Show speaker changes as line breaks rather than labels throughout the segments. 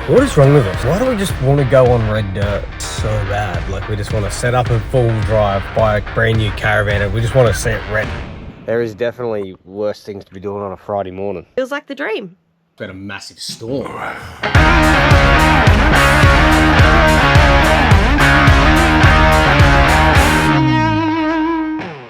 What is wrong with us? Why do we just want to go on red dirt so bad? Like, we just want to set up a full drive, buy a brand new Caravan, and we just want to see it red. There is definitely worse things to be doing on a Friday morning.
Feels like the dream.
It's been a massive storm.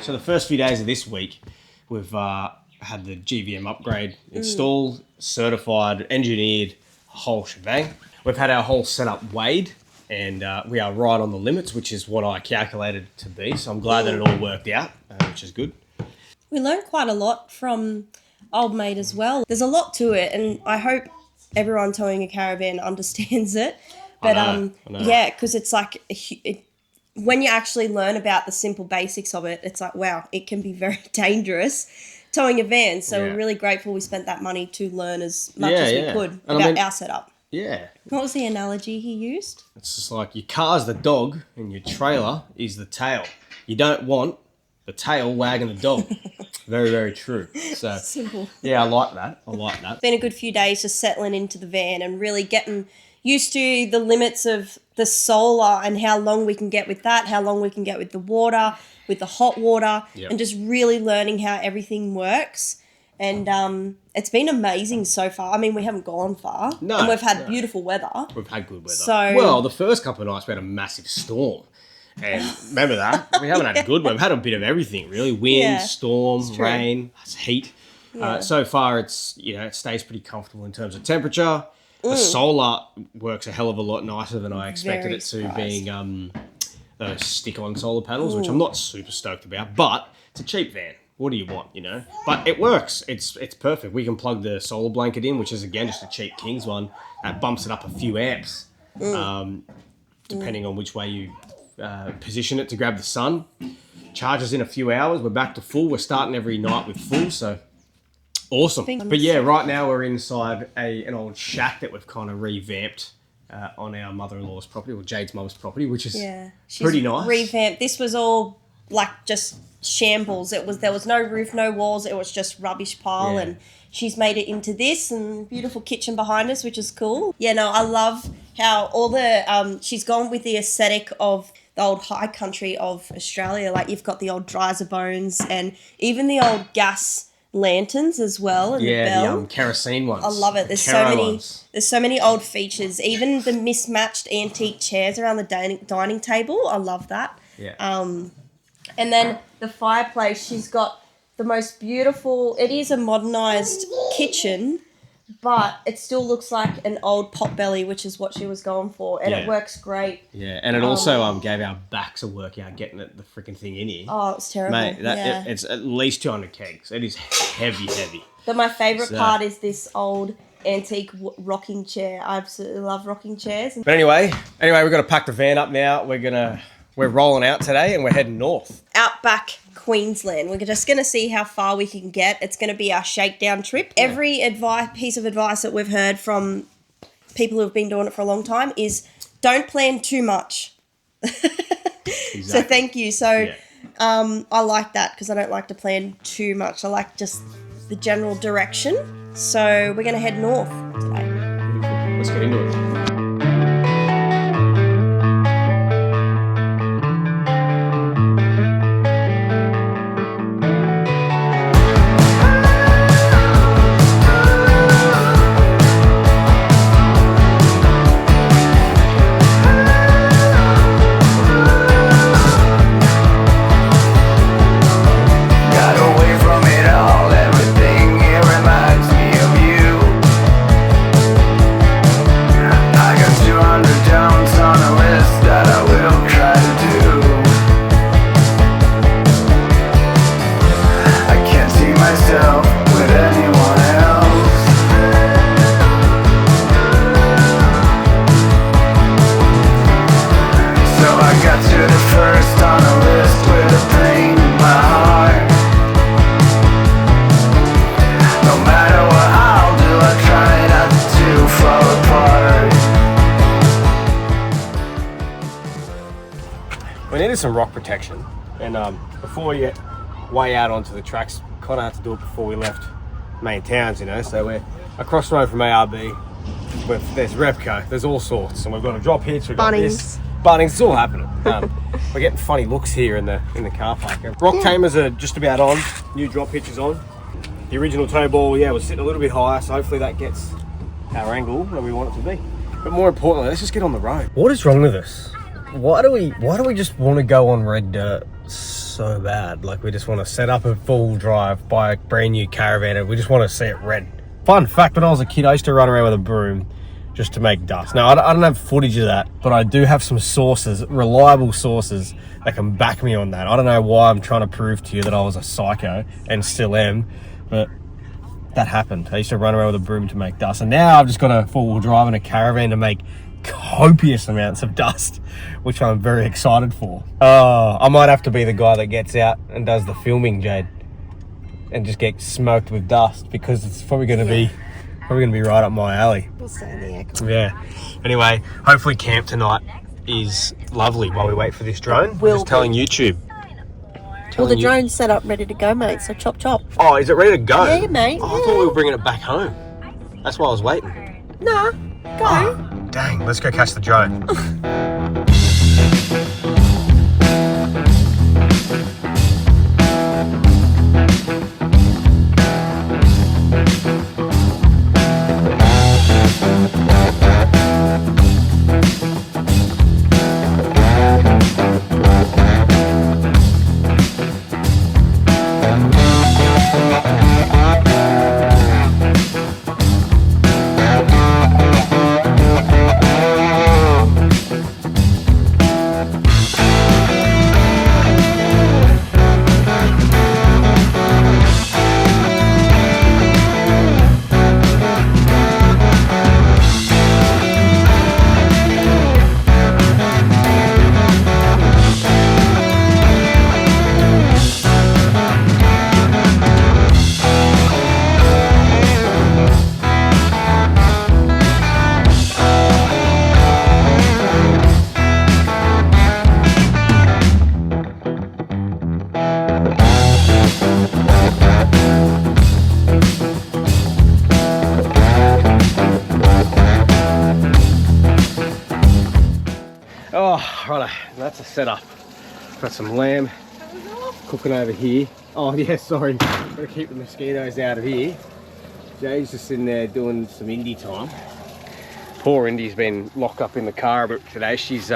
So the first few days of this week, we've had the GVM upgrade installed, certified, engineered, whole shebang. We've had our whole setup weighed, and we are right on the limits, which is what I calculated it to be. So I'm glad that it all worked out, which is good.
We learned quite a lot from old mate as well. There's a lot to it, and I hope everyone towing a caravan understands it. But
I know.
yeah, because it's like when you actually learn about the simple basics of it, it's like, wow, it can be very dangerous towing a van. So we're really grateful we spent that money to learn as much as we could about our setup.
Yeah.
What was the analogy he used?
It's just like your car's the dog and your trailer is the tail. You don't want the tail wagging the dog. Very, very true. So
Simple.
Yeah, I like that.
It's been a good few days just settling into the van and really getting used to the limits of the solar and how long we can get with that, how long we can get with the water, with the hot water, and just really learning how everything works. And it's been amazing so far. I mean, we haven't gone far.
No.
And we've had beautiful weather.
We've had good weather.
So,
well, the first couple of nights we had a massive storm. And remember that? We haven't had good weather. We've had a bit of everything, really. Wind, storm, rain, heat. So far, it's it stays pretty comfortable in terms of temperature. The solar works a hell of a lot nicer than I expected it to, being those stick-on solar panels, which I'm not super stoked about. But it's a cheap van. What do you want, But it works. It's perfect. We can plug the solar blanket in, which is, again, just a cheap King's one. That bumps it up a few amps, depending on which way you position it to grab the sun. Charges in a few hours. We're back to full. We're starting every night with full, so awesome. But yeah, right now we're inside an old shack that we've kind of revamped on our mother-in-law's property, or Jade's mother's property, which is pretty nice.
Revamped. This was all like just shambles. There was no roof, no walls. It was just rubbish pile, and she's made it into this, and beautiful kitchen behind us, which is cool. Yeah, no, I love how all the she's gone with the aesthetic of the old high country of Australia. Like, you've got the old dryser bones and even the old gas lanterns as well, and the bell.
The kerosene ones.
I love it. There's so many old features. Even the mismatched antique chairs around the dining table. I love that.
Yeah.
And then the fireplace, she's got the most beautiful, it is a modernised kitchen, but it still looks like an old potbelly, which is what she was going for, and it works great.
Yeah, and it also gave our backs a workout getting the freaking thing in here.
Oh, it's terrible.
Mate, it's at least 200 kegs. It is heavy.
But my favourite part is this old antique rocking chair. I absolutely love rocking chairs.
But anyway, we've got to pack the van up now. We're rolling out today and we're heading north.
Outback Queensland. We're just going to see how far we can get. It's going to be our shakedown trip. Yeah. Every piece of advice that we've heard from people who've been doing it for a long time is don't plan too much.
Exactly.
So thank you. So I like that because I don't like to plan too much. I like just the general direction. So we're going to head north today.
Let's get into it. We needed some rock protection, and before we get way out onto the tracks, kind of had to do it before we left main towns, so we're across the road from ARB, there's Repco, there's all sorts, and we've got a drop hitch, we've got this.
Bunnings.
Bunnings, it's all happening. We're getting funny looks here in the car park. Rock tamers are just about on. New drop hitch is on. The original tow ball, yeah, was sitting a little bit higher, so hopefully that gets our angle where we want it to be. But more importantly, let's just get on the road. What is wrong with us? Why do we just want to go on red dirt so bad? Like, we just want to set up a full drive, buy a brand new Caravan, and we just want to see it red. Fun fact, when I was a kid, I used to run around with a broom just to make dust. Now, I don't have footage of that, but I do have some sources, reliable sources, that can back me on that. I don't know why I'm trying to prove to you that I was a psycho, and still am, but that happened. I used to run around with a broom to make dust, and now I've just got a four-wheel drive and a Caravan to make copious amounts of dust, which I'm very excited for. I might have to be the guy that gets out and does the filming, Jade, and just get smoked with dust, because it's probably going to be right up my alley.
We'll stay in the air.
Yeah. Anyway, hopefully camp tonight is lovely while we wait for this drone. We're just telling YouTube.
Well, the drone's set up ready to go, mate, so chop chop.
Oh, is it ready to go?
Yeah, mate.
Oh, I thought we were bringing it back home. That's why I was waiting.
Nah, go.
Oh, dang, let's go catch the drone. Righto, that's a setup. Got some lamb cooking over here. Oh yeah, sorry, gotta keep the mosquitoes out of here. Jay's just in there doing some indie time. Poor Indy's been locked up in the car a bit today. She's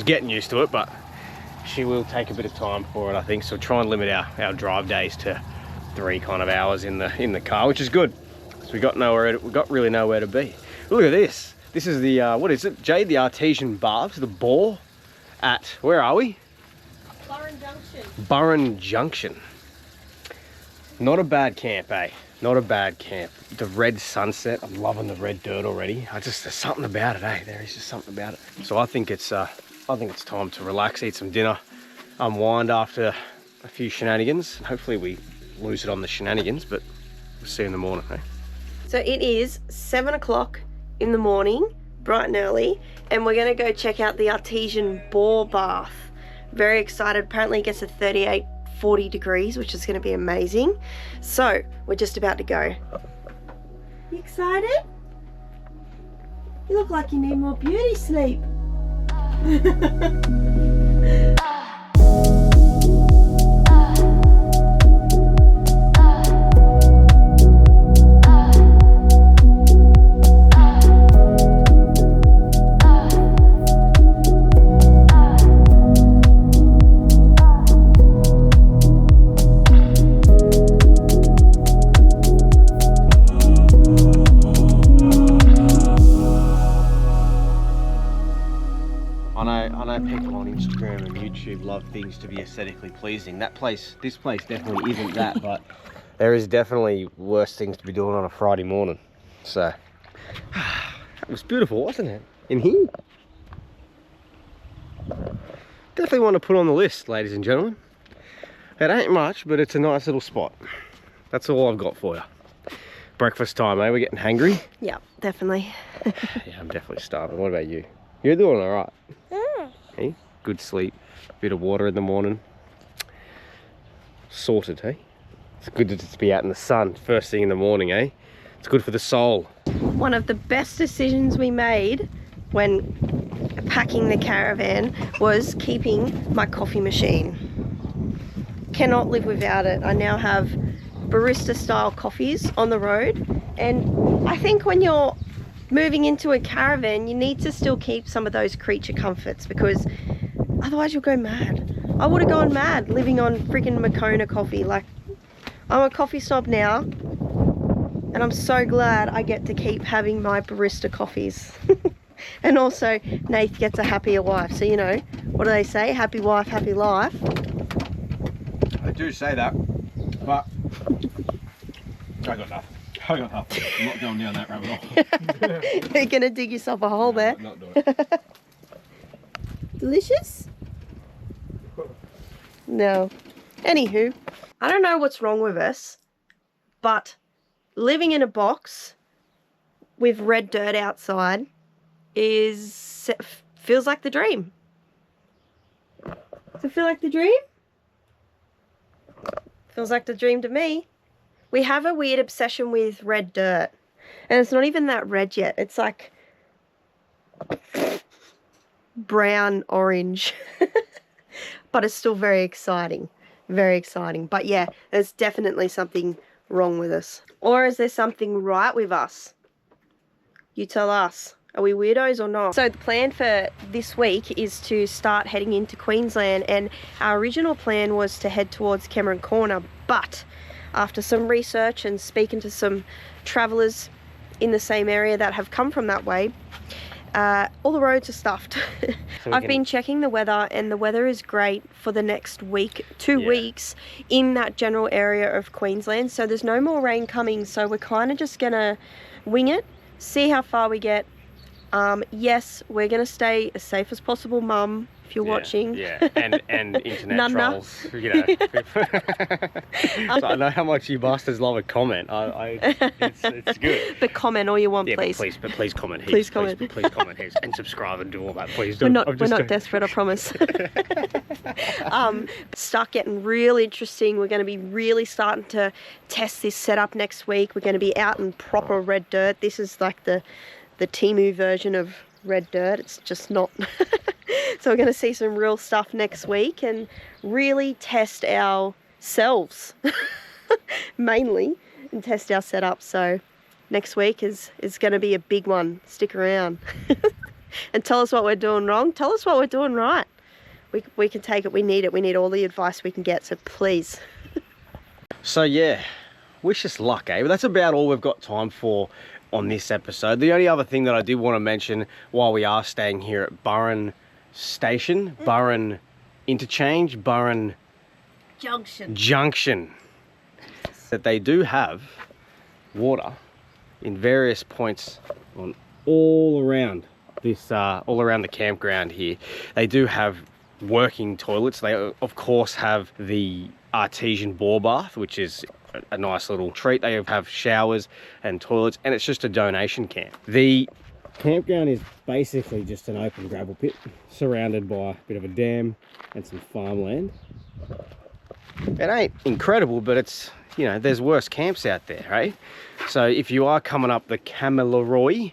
getting used to it, but she will take a bit of time for it, I think. So try and limit our drive days to 3 kind of hours in the car, which is good. So we got really nowhere to be. Look at this. This is the what is it, Jade? The Artesian baths, the bore at, where are we?
Burren Junction.
Burren Junction. Not a bad camp, eh? Not a bad camp. The red sunset. I'm loving the red dirt already. There's something about it, eh? There is just something about it. So I think it's time to relax, eat some dinner, unwind after a few shenanigans. Hopefully we lose it on the shenanigans, but we'll see you in the morning, eh?
So it is 7 o'clock in the morning, bright and early, and we're going to go check out the Artesian bore bath. Very excited. Apparently it gets to 40 degrees, which is going to be amazing. So we're just about to go. You excited? You look like you need more beauty sleep.
I know people on Instagram and YouTube love things to be aesthetically pleasing. This place definitely isn't that, but there is definitely worse things to be doing on a Friday morning. So, that was beautiful, wasn't it? In here. Definitely want to put on the list, ladies and gentlemen. It ain't much, but it's a nice little spot. That's all I've got for you. Breakfast time, eh? We're getting hangry?
Yeah, definitely.
Yeah, I'm definitely starving. What about you? You're doing all right.
Yeah.
Hey, good sleep, bit of water in the morning. Sorted, hey? It's good to just be out in the sun first thing in the morning, eh? It's good for the soul.
One of the best decisions we made when packing the caravan was keeping my coffee machine. Cannot live without it. I now have barista style coffees on the road, and I think when you're moving into a caravan you need to still keep some of those creature comforts, because otherwise you'll go mad. I would have gone mad living on freaking Moccona coffee. Like, I'm a coffee snob now, and I'm so glad I get to keep having my barista coffees. And also Nath gets a happier wife, so you know, what do they say, happy wife, happy life?
I do say that, but I got nothing. I'm not going down that rabbit hole.
You're gonna dig yourself a hole there.
Not doing it.
Delicious? No. Anywho, I don't know what's wrong with us, but living in a box with red dirt outside feels like the dream. Does it feel like the dream? Feels like the dream to me. We have a weird obsession with red dirt, and it's not even that red yet. It's like brown orange, but it's still very exciting. Very exciting. But yeah, there's definitely something wrong with us. Or is there something right with us? You tell us. Are we weirdos or not? So the plan for this week is to start heading into Queensland, and our original plan was to head towards Cameron Corner, but after some research and speaking to some travellers in the same area that have come from that way, all the roads are stuffed. So I've been checking the weather, and the weather is great for the next week, 2 weeks in that general area of Queensland. So there's no more rain coming, so we're kind of just gonna wing it, see how far we get. Yes, we're gonna stay as safe as possible, Mum, if you're watching.
Yeah, and internet trolls, you know. So I know how much you bastards love a comment. It's good.
But comment all you want,
yeah,
please.
But please comment heaps.
Please comment.
Please comment heaps, and subscribe and do all that. Please do.
We're not desperate, I promise. Start getting real interesting. We're going to be really starting to test this setup next week. We're going to be out in proper red dirt. This is like the Temu version of red dirt. It's just not. So we're going to see some real stuff next week and really test ourselves mainly, and test our setup. So next week is going to be a big one. Stick around. And tell us what we're doing wrong. Tell us what we're doing right. We can take it. We need it. We need all the advice we can get. So please.
So yeah, wish us luck, eh? But that's about all we've got time for on this episode. The only other thing that I did want to mention while we are staying here at Burren Station, Burren Interchange, Burren Junction, that they do have water in various points on all around this, all around the campground here. They do have working toilets. They of course have the Artesian bore bath, which is a nice little treat. They have showers and toilets, and it's just a donation camp. The campground is basically just an open gravel pit surrounded by a bit of a dam and some farmland. It ain't incredible, but it's, you know, there's worse camps out there, right? So if you are coming up the Kamilaroi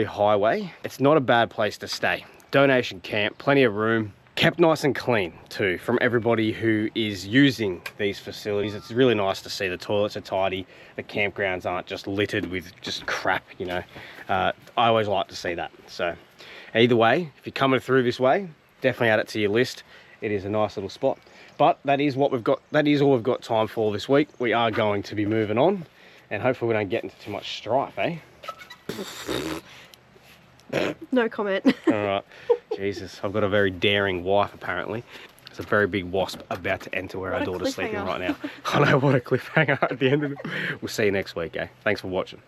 Highway, it's not a bad place to stay. Donation camp, plenty of room, kept nice and clean too from everybody who is using these facilities. It's really nice to see the toilets are tidy, the campgrounds aren't just littered with just crap, you know. I always like to see that. So either way, if you're coming through this way, definitely add it to your list. It is a nice little spot. But that is what we've got. That is all we've got time for this week. We are going to be moving on, and hopefully we don't get into too much strife, eh?
No comment.
All right. Jesus, I've got a very daring wife, apparently. There's a very big wasp about to enter where our daughter's sleeping right now. I know, what a cliffhanger at the end of it. We'll see you next week, eh? Thanks for watching.